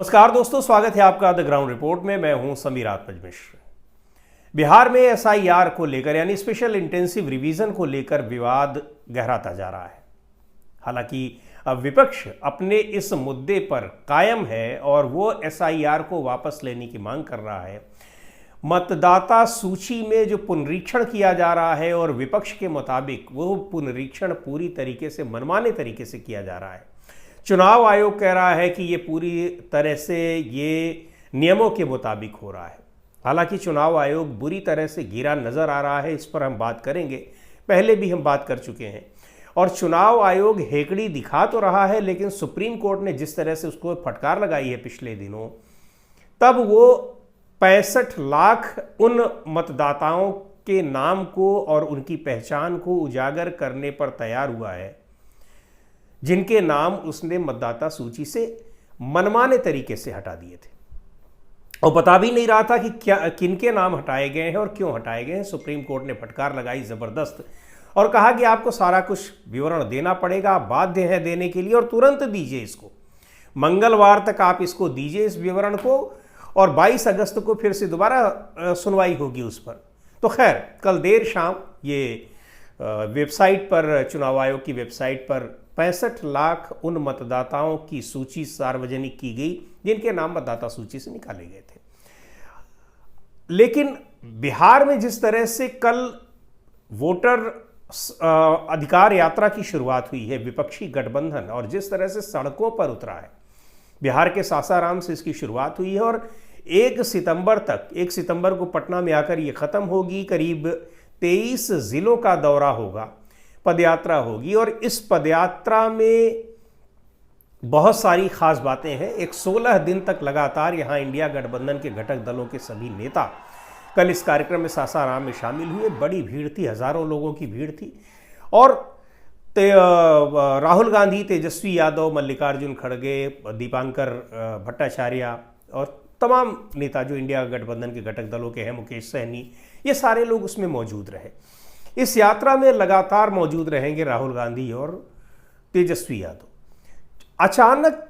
नमस्कार दोस्तों, स्वागत है आपका द ग्राउंड रिपोर्ट में। मैं हूं समीर आत्मज मिश्र। बिहार में एसआईआर को लेकर यानी स्पेशल इंटेंसिव रिवीजन को लेकर विवाद गहराता जा रहा है। हालांकि अब विपक्ष अपने इस मुद्दे पर कायम है और वो एसआईआर को वापस लेने की मांग कर रहा है। मतदाता सूची में जो पुनरीक्षण किया जा रहा है और विपक्ष के मुताबिक वो पुनरीक्षण पूरी तरीके से मनमाने तरीके से किया जा रहा है। चुनाव आयोग कह रहा है कि ये पूरी तरह से ये नियमों के मुताबिक हो रहा है। हालांकि चुनाव आयोग बुरी तरह से घिरा नजर आ रहा है, इस पर हम बात करेंगे। पहले भी हम बात कर चुके हैं और चुनाव आयोग हेकड़ी दिखा तो रहा है, लेकिन सुप्रीम कोर्ट ने जिस तरह से उसको फटकार लगाई है पिछले दिनों, तब वो 65 लाख उन मतदाताओं के नाम को और उनकी पहचान को उजागर करने पर तैयार हुआ है जिनके नाम उसने मतदाता सूची से मनमाने तरीके से हटा दिए थे और बता भी नहीं रहा था कि क्या किनके नाम हटाए गए हैं और क्यों हटाए गए हैं। सुप्रीम कोर्ट ने फटकार लगाई जबरदस्त और कहा कि आपको सारा कुछ विवरण देना पड़ेगा, आप बाध्य हैं देने के लिए और तुरंत दीजिए इसको। मंगलवार तक आप इसको दीजिए इस विवरण को और 22 अगस्त को फिर से दोबारा सुनवाई होगी उस पर। तो खैर, कल देर शाम ये वेबसाइट पर, चुनाव आयोग की वेबसाइट पर 65 लाख उन मतदाताओं की सूची सार्वजनिक की गई जिनके नाम मतदाता सूची से निकाले गए थे। लेकिन बिहार में जिस तरह से कल वोटर अधिकार यात्रा की शुरुआत हुई है विपक्षी गठबंधन, और जिस तरह से सड़कों पर उतरा है, बिहार के सासाराम से इसकी शुरुआत हुई है और 1 सितंबर को पटना में आकर ये खत्म होगी। करीब 23 जिलों का दौरा होगा, पदयात्रा होगी और इस पदयात्रा में बहुत सारी खास बातें हैं। एक 16 दिन तक लगातार यहाँ इंडिया गठबंधन के घटक दलों के सभी नेता कल इस कार्यक्रम में सासाराम में शामिल हुए। बड़ी भीड़ थी, हजारों लोगों की भीड़ थी और राहुल गांधी, तेजस्वी यादव, मल्लिकार्जुन खड़गे, दीपांकर भट्टाचार्य और तमाम नेता जो इंडिया गठबंधन के घटक दलों के हैं, मुकेश सहनी, ये सारे लोग उसमें मौजूद रहे। इस यात्रा में लगातार मौजूद रहेंगे राहुल गांधी और तेजस्वी यादव। अचानक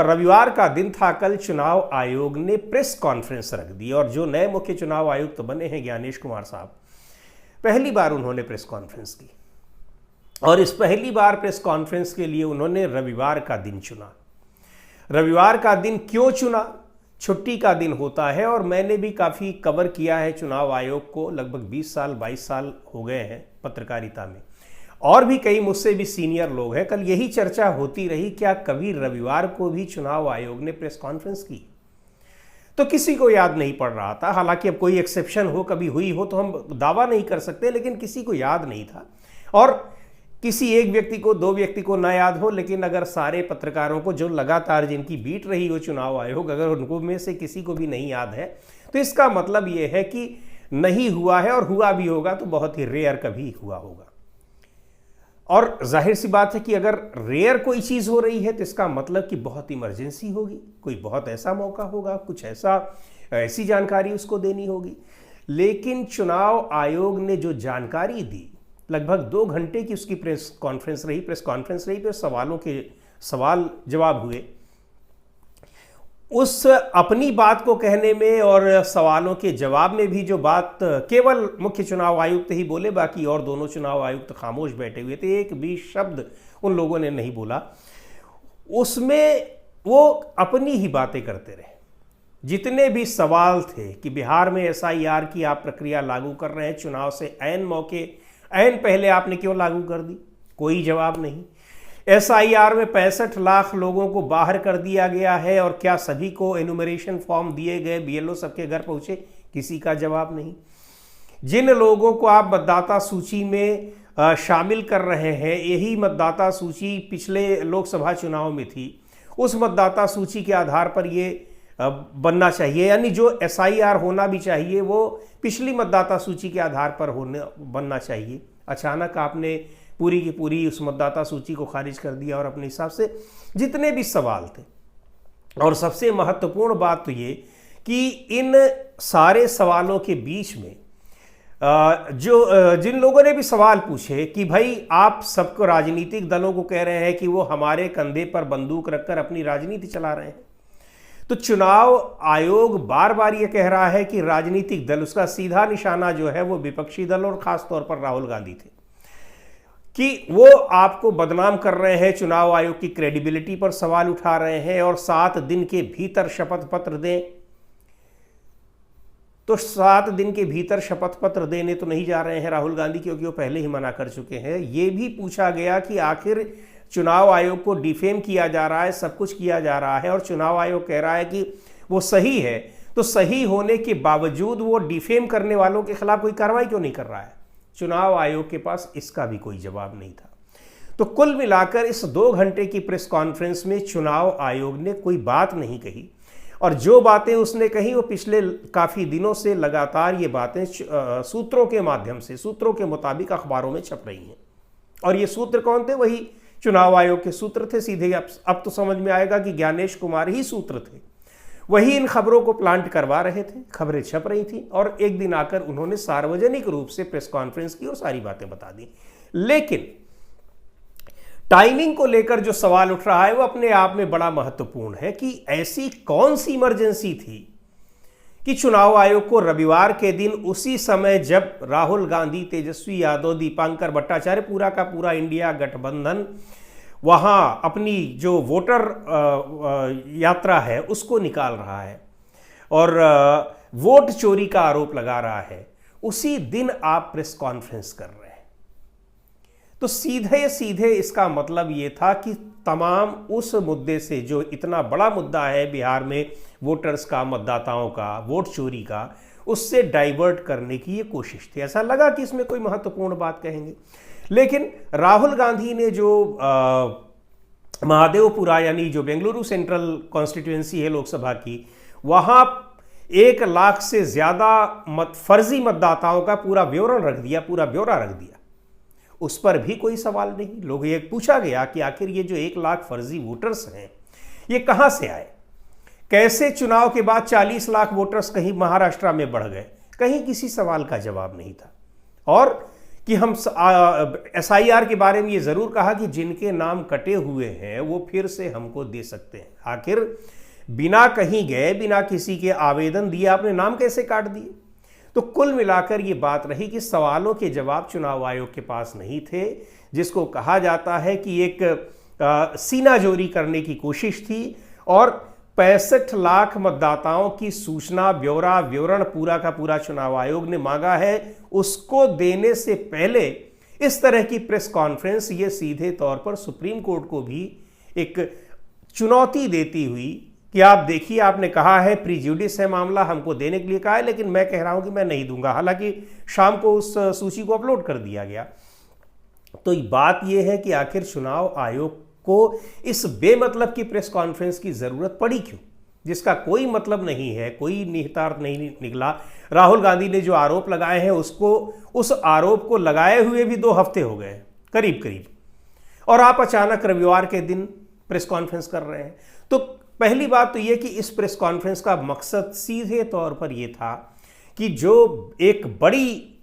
रविवार का दिन था, कल चुनाव आयोग ने प्रेस कॉन्फ्रेंस रख दी और जो नए मुख्य चुनाव आयुक्त तो बने हैं ज्ञानेश कुमार साहब, पहली बार उन्होंने प्रेस कॉन्फ्रेंस की और इस पहली बार प्रेस कॉन्फ्रेंस के लिए उन्होंने रविवार का दिन चुना। रविवार का दिन क्यों चुना? छुट्टी का दिन होता है और मैंने भी काफ़ी कवर किया है चुनाव आयोग को, लगभग 22 साल हो गए हैं पत्रकारिता में, और भी कई मुझसे भी सीनियर लोग हैं। कल यही चर्चा होती रही, क्या कभी रविवार को भी चुनाव आयोग ने प्रेस कॉन्फ्रेंस की? तो किसी को याद नहीं पड़ रहा था। हालांकि अब कोई एक्सेप्शन हो, कभी हुई हो तो हम दावा नहीं कर सकते, लेकिन किसी को याद नहीं था। और किसी एक व्यक्ति को, 2 व्यक्ति को ना याद हो, लेकिन अगर सारे पत्रकारों को जो लगातार जिनकी बीट रही हो चुनाव आयोग, अगर उनको में से किसी को भी नहीं याद है तो इसका मतलब ये है कि नहीं हुआ है, और हुआ भी होगा तो बहुत ही रेयर कभी हुआ होगा। और जाहिर सी बात है कि अगर रेयर कोई चीज़ हो रही है तो इसका मतलब कि बहुत इमरजेंसी होगी, कोई बहुत ऐसा मौका होगा, कुछ ऐसी जानकारी उसको देनी होगी। लेकिन चुनाव आयोग ने जो जानकारी दी, लगभग 2 घंटे की उसकी प्रेस कॉन्फ्रेंस रही, फिर सवाल जवाब हुए। उस अपनी बात को कहने में और सवालों के जवाब में भी जो बात केवल मुख्य चुनाव आयुक्त ही बोले, बाकी और दोनों चुनाव आयुक्त खामोश बैठे हुए थे, एक भी शब्द उन लोगों ने नहीं बोला। उसमें वो अपनी ही बातें करते रहे। जितने भी सवाल थे कि बिहार में एसआईआर की आप प्रक्रिया लागू कर रहे हैं, चुनाव से ऐन पहले आपने क्यों लागू कर दी? कोई जवाब नहीं। एसआईआर में 65 लाख लोगों को बाहर कर दिया गया है और क्या सभी को एनुमरेशन फॉर्म दिए गए, बीएलओ सबके घर पहुंचे? किसी का जवाब नहीं। जिन लोगों को आप मतदाता सूची में शामिल कर रहे हैं, यही मतदाता सूची पिछले लोकसभा चुनाव में थी, उस मतदाता सूची के आधार पर ये बनना चाहिए, यानी जो एसआईआर होना भी चाहिए वो पिछली मतदाता सूची के आधार पर बनना चाहिए। अचानक आपने पूरी की पूरी उस मतदाता सूची को खारिज कर दिया और अपने हिसाब से जितने भी सवाल थे। और सबसे महत्वपूर्ण बात तो ये कि इन सारे सवालों के बीच में जिन लोगों ने भी सवाल पूछे कि भाई आप सबको राजनीतिक दलों को कह रहे हैं कि वो हमारे कंधे पर बंदूक रखकर अपनी राजनीति चला रहे हैं, तो चुनाव आयोग बार बार ये कह रहा है कि राजनीतिक दल, उसका सीधा निशाना जो है वो विपक्षी दल और खासतौर पर राहुल गांधी थे, कि वो आपको बदनाम कर रहे हैं, चुनाव आयोग की क्रेडिबिलिटी पर सवाल उठा रहे हैं और 7 दिन के भीतर शपथ पत्र दें। तो 7 दिन के भीतर शपथ पत्र देने तो नहीं जा रहे हैं राहुल गांधी, क्योंकि वो पहले ही मना कर चुके हैं। ये भी पूछा गया कि आखिर चुनाव आयोग को डिफेम किया जा रहा है, सब कुछ किया जा रहा है और चुनाव आयोग कह रहा है कि वो सही है, तो सही होने के बावजूद वो डिफेम करने वालों के खिलाफ कोई कार्रवाई क्यों नहीं कर रहा है? चुनाव आयोग के पास इसका भी कोई जवाब नहीं था। तो कुल मिलाकर इस 2 घंटे की प्रेस कॉन्फ्रेंस में चुनाव आयोग ने कोई बात नहीं कही, और जो बातें उसने कही वो पिछले काफ़ी दिनों से लगातार ये बातें सूत्रों के माध्यम से, सूत्रों के मुताबिक अखबारों में छप रही हैं। और ये सूत्र कौन थे? वही चुनाव आयोग के सूत्र थे सीधे। अब तो समझ में आएगा कि ज्ञानेश कुमार ही सूत्र थे, वही इन खबरों को प्लांट करवा रहे थे, खबरें छप रही थी और एक दिन आकर उन्होंने सार्वजनिक रूप से प्रेस कॉन्फ्रेंस की और सारी बातें बता दी। लेकिन टाइमिंग को लेकर जो सवाल उठ रहा है वो अपने आप में बड़ा महत्वपूर्ण है कि ऐसी कौन सी इमरजेंसी थी कि चुनाव आयोग को रविवार के दिन, उसी समय जब राहुल गांधी, तेजस्वी यादव, दीपांकर भट्टाचार्य, पूरा का पूरा इंडिया गठबंधन वहां अपनी जो वोटर यात्रा है उसको निकाल रहा है और वोट चोरी का आरोप लगा रहा है, उसी दिन आप प्रेस कॉन्फ्रेंस कर रहे हैं। तो सीधे सीधे इसका मतलब ये था कि तमाम उस मुद्दे से, जो इतना बड़ा मुद्दा है बिहार में वोटर्स का, मतदाताओं का, वोट चोरी का, उससे डाइवर्ट करने की ये कोशिश थी। ऐसा लगा कि इसमें कोई महत्वपूर्ण बात कहेंगे, लेकिन राहुल गांधी ने जो महादेवपुरा यानी जो बेंगलुरु सेंट्रल कॉन्स्टिट्यूएंसी है लोकसभा की, वहाँ 1 लाख से ज़्यादा फर्जी मतदाताओं का पूरा विवरण रख दिया, पूरा ब्यौरा रख दिया। उस पर भी कोई सवाल नहीं। लोग ये पूछा गया कि आखिर ये जो 1 लाख फर्जी वोटर्स हैं ये कहाँ से आए, कैसे चुनाव के बाद 40 लाख वोटर्स कहीं महाराष्ट्र में बढ़ गए? कहीं किसी सवाल का जवाब नहीं था। और कि हम SIR के बारे में ये ज़रूर कहा कि जिनके नाम कटे हुए हैं वो फिर से हमको दे सकते हैं। आखिर बिना कहीं गए, बिना किसी के आवेदन दिए आपने नाम कैसे काट दिए? तो कुल मिलाकर ये बात रही कि सवालों के जवाब चुनाव आयोग के पास नहीं थे, जिसको कहा जाता है कि एक सीनाजोरी करने की कोशिश थी और 65 लाख मतदाताओं की सूचना, ब्यौरा, विवरण पूरा का पूरा चुनाव आयोग ने मांगा है। उसको देने से पहले इस तरह की प्रेस कॉन्फ्रेंस ये सीधे तौर पर सुप्रीम कोर्ट को भी एक चुनौती देती हुई कि आप देखिए, आपने कहा है प्रीजुडिस है मामला, हमको देने के लिए कहा है, लेकिन मैं कह रहा हूं कि मैं नहीं दूंगा। हालांकि शाम को उस सूची को अपलोड कर दिया गया। तो बात यह है कि आखिर चुनाव आयोग को इस बेमतलब की प्रेस कॉन्फ्रेंस की जरूरत पड़ी क्यों, जिसका कोई मतलब नहीं है, कोई निहितार्थ नहीं निकला। राहुल गांधी ने जो आरोप लगाए हैं उस आरोप को लगाए हुए भी 2 हफ्ते हो गए करीब करीब, और आप अचानक रविवार के दिन प्रेस कॉन्फ्रेंस कर रहे हैं। तो पहली बात तो यह कि इस प्रेस कॉन्फ्रेंस का मकसद सीधे तौर पर यह था कि जो एक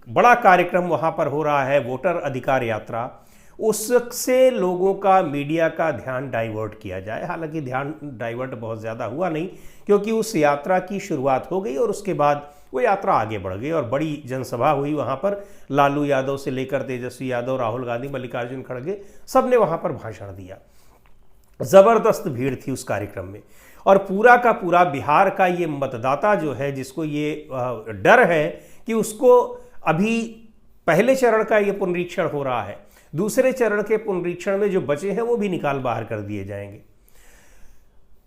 बड़ा कार्यक्रम वहां पर हो रहा है, वोटर अधिकार यात्रा, उससे लोगों का, मीडिया का ध्यान डाइवर्ट किया जाए। हालांकि ध्यान डाइवर्ट बहुत ज़्यादा हुआ नहीं, क्योंकि उस यात्रा की शुरुआत हो गई और उसके बाद वो यात्रा आगे बढ़ गई और बड़ी जनसभा हुई वहाँ पर। लालू यादव से लेकर तेजस्वी यादव, राहुल गांधी, मल्लिकार्जुन खड़गे, सब ने वहाँ पर भाषण दिया। ज़बरदस्त भीड़ थी उस कार्यक्रम में और पूरा का पूरा बिहार का ये मतदाता जो है, जिसको ये डर है कि उसको अभी पहले चरण का ये पुनरीक्षण हो रहा है, दूसरे चरण के पुनरीक्षण में जो बचे हैं वो भी निकाल बाहर कर दिए जाएंगे,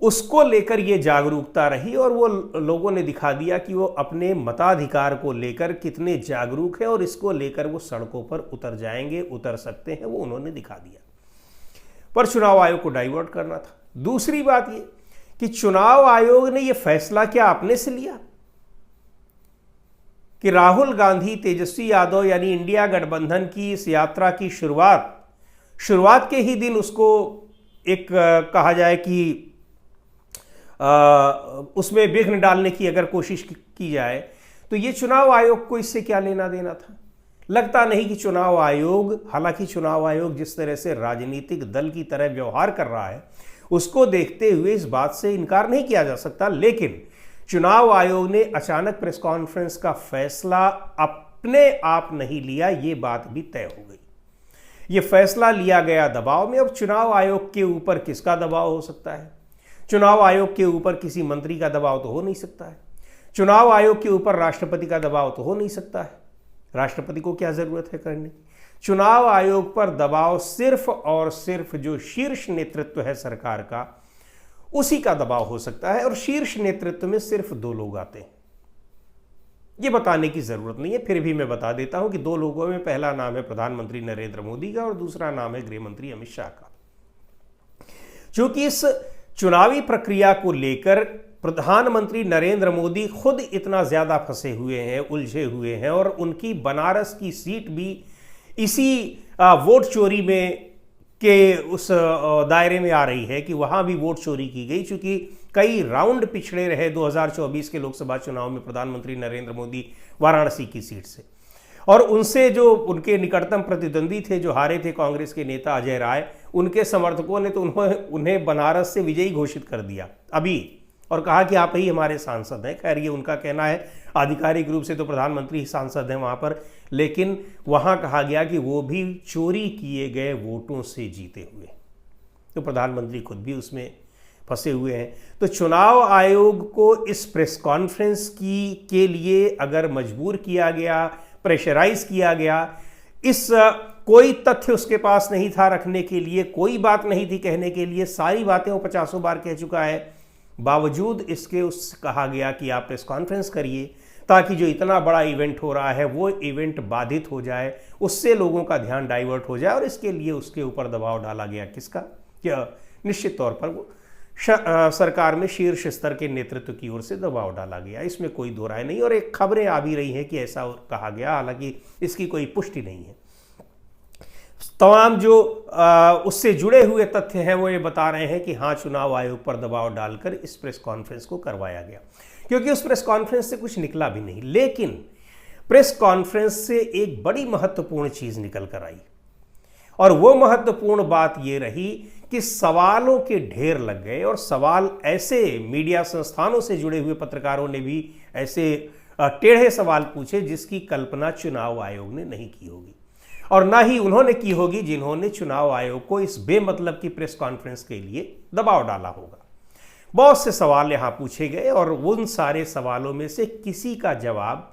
उसको लेकर ये जागरूकता रही और वो लोगों ने दिखा दिया कि वो अपने मताधिकार को लेकर कितने जागरूक हैं और इसको लेकर वो सड़कों पर उतर जाएंगे, उतर सकते हैं, वो उन्होंने दिखा दिया। पर चुनाव आयोग को डाइवर्ट करना था। दूसरी बात ये कि चुनाव आयोग ने ये फैसला क्या अपने से लिया कि राहुल गांधी, तेजस्वी यादव यानी इंडिया गठबंधन की इस यात्रा की शुरुआत के ही दिन उसको एक कहा जाए कि उसमें विघ्न डालने की अगर कोशिश की जाए तो ये चुनाव आयोग को इससे क्या लेना देना था? लगता नहीं कि चुनाव आयोग, हालांकि चुनाव आयोग जिस तरह से राजनीतिक दल की तरह व्यवहार कर रहा है उसको देखते हुए इस बात से इनकार नहीं किया जा सकता, लेकिन चुनाव आयोग ने अचानक प्रेस कॉन्फ्रेंस का फैसला अपने आप नहीं लिया, ये बात भी तय हो गई। ये फैसला लिया गया दबाव में। अब चुनाव आयोग के ऊपर किसका दबाव हो सकता है? चुनाव आयोग के ऊपर किसी मंत्री का दबाव तो हो नहीं सकता है। चुनाव आयोग के ऊपर राष्ट्रपति का दबाव तो हो नहीं सकता है। राष्ट्रपति को क्या जरूरत है करने की? चुनाव आयोग पर दबाव सिर्फ और सिर्फ जो शीर्ष नेतृत्व है सरकार का, उसी का दबाव हो सकता है। और शीर्ष नेतृत्व में सिर्फ 2 लोग आते हैं, ये बताने की जरूरत नहीं है, फिर भी मैं बता देता हूं कि 2 लोगों में पहला नाम है प्रधानमंत्री नरेंद्र मोदी का और दूसरा नाम है गृह मंत्री अमित शाह का। क्योंकि इस चुनावी प्रक्रिया को लेकर प्रधानमंत्री नरेंद्र मोदी खुद इतना ज्यादा फंसे हुए हैं, उलझे हुए हैं, और उनकी बनारस की सीट भी इसी वोट चोरी में के उस दायरे में आ रही है कि वहां भी वोट चोरी की गई, क्योंकि कई राउंड पिछड़े रहे 2024 के लोकसभा चुनाव में प्रधानमंत्री नरेंद्र मोदी वाराणसी की सीट से, और उनसे जो उनके निकटतम प्रतिद्वंदी थे, जो हारे थे, कांग्रेस के नेता अजय राय, उनके समर्थकों ने तो उन्हें बनारस से विजयी घोषित कर दिया अभी, और कहा कि आप ही हमारे सांसद हैं। खैर, ये उनका कहना है, आधिकारिक रूप से तो प्रधानमंत्री ही सांसद हैं वहाँ पर, लेकिन वहाँ कहा गया कि वो भी चोरी किए गए वोटों से जीते हुए, तो प्रधानमंत्री खुद भी उसमें फंसे हुए हैं। तो चुनाव आयोग को इस प्रेस कॉन्फ्रेंस के लिए अगर मजबूर किया गया, प्रेशराइज किया गया, इस कोई तथ्य उसके पास नहीं था रखने के लिए, कोई बात नहीं थी कहने के लिए, सारी बातें वो 50 बार कह चुका है, बावजूद इसके कहा गया कि आप प्रेस कॉन्फ्रेंस करिए ताकि जो इतना बड़ा इवेंट हो रहा है वो इवेंट बाधित हो जाए, उससे लोगों का ध्यान डाइवर्ट हो जाए, और इसके लिए उसके ऊपर दबाव डाला गया। किसका? क्या? निश्चित तौर पर वो सरकार में शीर्ष स्तर के नेतृत्व की ओर से दबाव डाला गया, इसमें कोई दो राय नहीं। और एक खबरें आ भी रही हैं कि ऐसा कहा गया, हालांकि इसकी कोई पुष्टि नहीं है। तमाम जो उससे जुड़े हुए तथ्य हैं वो ये बता रहे हैं कि हाँ, चुनाव आयोग पर दबाव डालकर इस प्रेस कॉन्फ्रेंस को करवाया गया, क्योंकि उस प्रेस कॉन्फ्रेंस से कुछ निकला भी नहीं। लेकिन प्रेस कॉन्फ्रेंस से एक बड़ी महत्वपूर्ण चीज निकल कर आई, और वो महत्वपूर्ण बात ये रही कि सवालों के ढेर लग गए, और सवाल ऐसे मीडिया संस्थानों से जुड़े हुए पत्रकारों ने भी ऐसे टेढ़े सवाल पूछे जिसकी कल्पना चुनाव आयोग ने नहीं की होगी, और ना ही उन्होंने की होगी जिन्होंने चुनाव आयोग को इस बेमतलब की प्रेस कॉन्फ्रेंस के लिए दबाव डाला होगा। बहुत से सवाल यहां पूछे गए, और उन सारे सवालों में से किसी का जवाब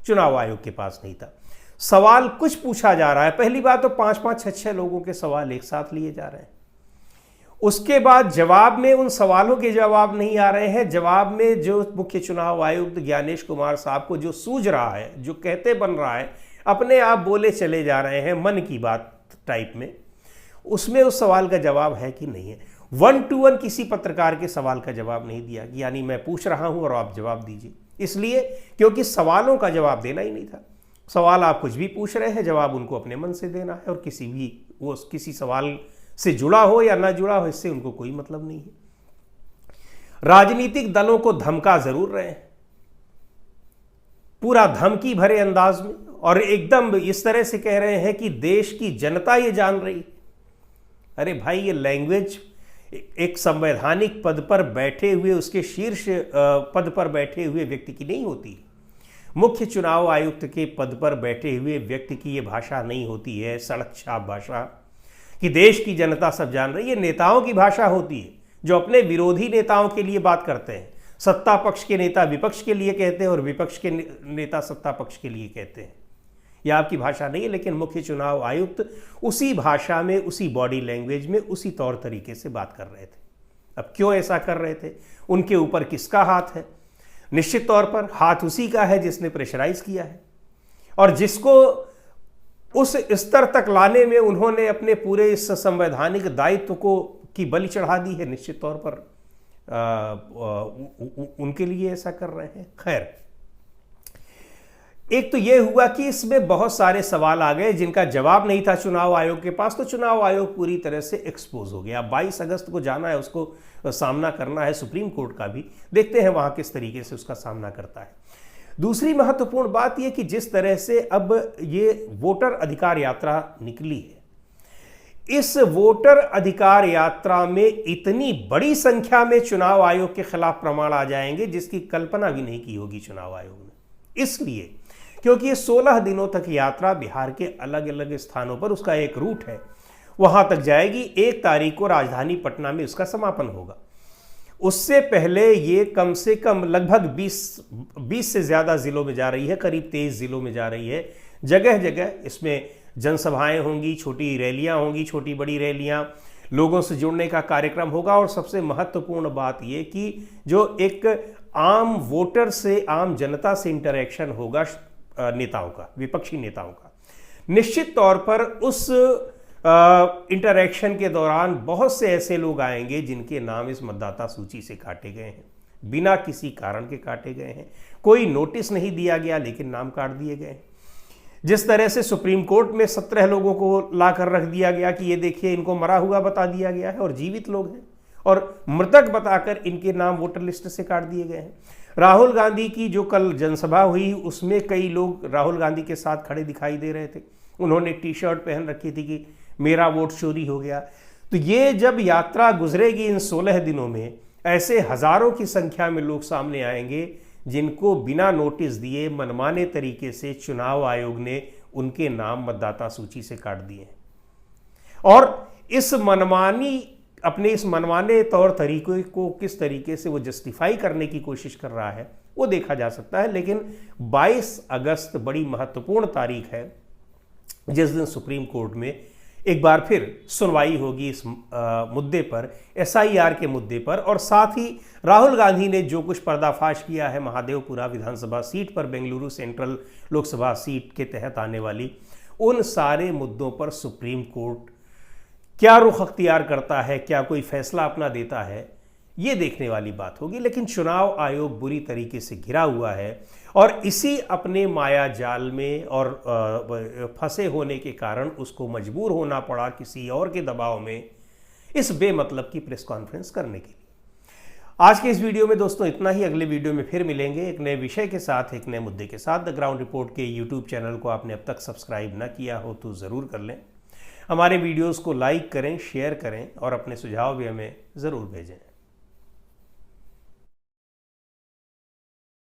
चुनाव आयोग के पास नहीं था। सवाल कुछ पूछा जा रहा है, पहली बात तो 5-5, 6-6 लोगों के सवाल एक साथ लिए जा रहे हैं। उसके बाद जवाब में उन सवालों के जवाब नहीं आ रहे हैं। जवाब में जो मुख्य चुनाव आयुक्त ज्ञानेश कुमार साहब को जो सूझ रहा है, जो कहते बन रहा है, अपने आप बोले चले जा रहे हैं, मन की बात टाइप में, उसमें उस सवाल का जवाब है कि नहीं है। 1 to 1 किसी पत्रकार के सवाल का जवाब नहीं दिया, यानी मैं पूछ रहा हूं और आप जवाब दीजिए, इसलिए क्योंकि सवालों का जवाब देना ही नहीं था। सवाल आप कुछ भी पूछ रहे हैं, जवाब उनको अपने मन से देना है, और किसी सवाल से जुड़ा हो या ना जुड़ा हो, इससे उनको कोई मतलब नहीं है। राजनीतिक दलों को धमका जरूर रहे हैं, पूरा धमकी भरे अंदाज में, और एकदम इस तरह से कह रहे हैं कि देश की जनता ये जान रही। अरे भाई, ये लैंग्वेज एक संवैधानिक पद पर बैठे हुए, उसके शीर्ष पद पर बैठे हुए व्यक्ति की नहीं होती। मुख्य चुनाव आयुक्त के पद पर बैठे हुए व्यक्ति की ये भाषा नहीं होती है, सड़क छाप भाषा कि देश की जनता सब जान रही है। नेताओं की भाषा होती है, जो अपने विरोधी नेताओं के लिए बात करते हैं। सत्ता पक्ष के नेता विपक्ष के लिए कहते हैं, और विपक्ष के नेता सत्ता पक्ष के लिए कहते हैं। यह आपकी भाषा नहीं है, लेकिन मुख्य चुनाव आयुक्त उसी भाषा में, उसी बॉडी लैंग्वेज में, उसी तौर तरीके से बात कर रहे थे। अब क्यों ऐसा कर रहे थे? उनके ऊपर किसका हाथ है? निश्चित तौर पर हाथ उसी का है जिसने प्रेशराइज किया है, और जिसको उस स्तर तक लाने में उन्होंने अपने पूरे इस संवैधानिक दायित्व को की बलि चढ़ा दी है। निश्चित तौर पर उनके लिए ऐसा कर रहे हैं। खैर, एक तो यह हुआ कि इसमें बहुत सारे सवाल आ गए जिनका जवाब नहीं था चुनाव आयोग के पास, तो चुनाव आयोग पूरी तरह से एक्सपोज हो गया। 22 अगस्त को जाना है, उसको सामना करना है सुप्रीम कोर्ट का भी, देखते हैं वहां किस तरीके से उसका सामना करता है। दूसरी महत्वपूर्ण बात यह कि जिस तरह से अब ये वोटर अधिकार यात्रा निकली है, इस वोटर अधिकार यात्रा में इतनी बड़ी संख्या में चुनाव आयोग के खिलाफ प्रमाण आ जाएंगे जिसकी कल्पना भी नहीं की होगी चुनाव आयोग ने। इसलिए क्योंकि ये 16 दिनों तक यात्रा बिहार के अलग अलग स्थानों पर, उसका एक रूट है, वहां तक जाएगी। 1 तारीख को राजधानी पटना में उसका समापन होगा। उससे पहले ये कम से कम लगभग 20 से ज़्यादा ज़िलों में जा रही है, करीब 23 ज़िलों में जा रही है। जगह जगह इसमें जनसभाएं होंगी, छोटी रैलियां होंगी, छोटी बड़ी रैलियां, लोगों से जुड़ने का कार्यक्रम होगा। और सबसे महत्वपूर्ण बात ये कि जो एक आम वोटर से, आम जनता से इंटरेक्शन होगा नेताओं का, विपक्षी नेताओं का। निश्चित तौर पर उस इंटरेक्शन के दौरान बहुत से ऐसे लोग आएंगे जिनके नाम इस मतदाता सूची से काटे गए हैं, बिना किसी कारण के काटे गए हैं। कोई नोटिस नहीं दिया गया लेकिन नाम काट दिए गए हैं। जिस तरह से सुप्रीम कोर्ट में 17 लोगों को लाकर रख दिया गया कि ये देखिए इनको मरा हुआ बता दिया गया है और जीवित लोग हैं, और मृतक बताकर इनके नाम वोटर लिस्ट से काट दिए गए हैं। राहुल गांधी की जो कल जनसभा हुई उसमें कई लोग राहुल गांधी के साथ खड़े दिखाई दे रहे थे। उन्होंने टी-शर्ट पहन रखी थी कि मेरा वोट चोरी हो गया। तो ये जब यात्रा गुजरेगी इन 16 दिनों में, ऐसे हजारों की संख्या में लोग सामने आएंगे जिनको बिना नोटिस दिए मनमाने तरीके से चुनाव आयोग ने उनके नाम मतदाता सूची से काट दिए हैं। और इस मनमाने तौर तरीके को किस तरीके से वो जस्टिफाई करने की कोशिश कर रहा है वो देखा जा सकता है। लेकिन 22 अगस्त बड़ी महत्वपूर्ण तारीख है जिस दिन सुप्रीम कोर्ट में एक बार फिर सुनवाई होगी इस मुद्दे पर, SIR के मुद्दे पर। और साथ ही राहुल गांधी ने जो कुछ पर्दाफाश किया है महादेवपुरा विधानसभा सीट पर, बेंगलुरु सेंट्रल लोकसभा सीट के तहत आने वाली, उन सारे मुद्दों पर सुप्रीम कोर्ट क्या रुख अख्तियार करता है, क्या कोई फैसला अपना देता है, ये देखने वाली बात होगी। लेकिन चुनाव आयोग बुरी तरीके से घिरा हुआ है और इसी अपने माया जाल में और फंसे होने के कारण उसको मजबूर होना पड़ा किसी और के दबाव में इस बेमतलब की प्रेस कॉन्फ्रेंस करने के लिए। आज के इस वीडियो में दोस्तों इतना ही। अगले वीडियो में फिर मिलेंगे एक नए विषय के साथ, एक नए मुद्दे के साथ। द ग्राउंड रिपोर्ट के यूट्यूब चैनल को आपने अब तक सब्सक्राइब ना किया हो तो ज़रूर कर लें। हमारे वीडियोज़ को लाइक करें, शेयर करें और अपने सुझाव भी हमें ज़रूर भेजें।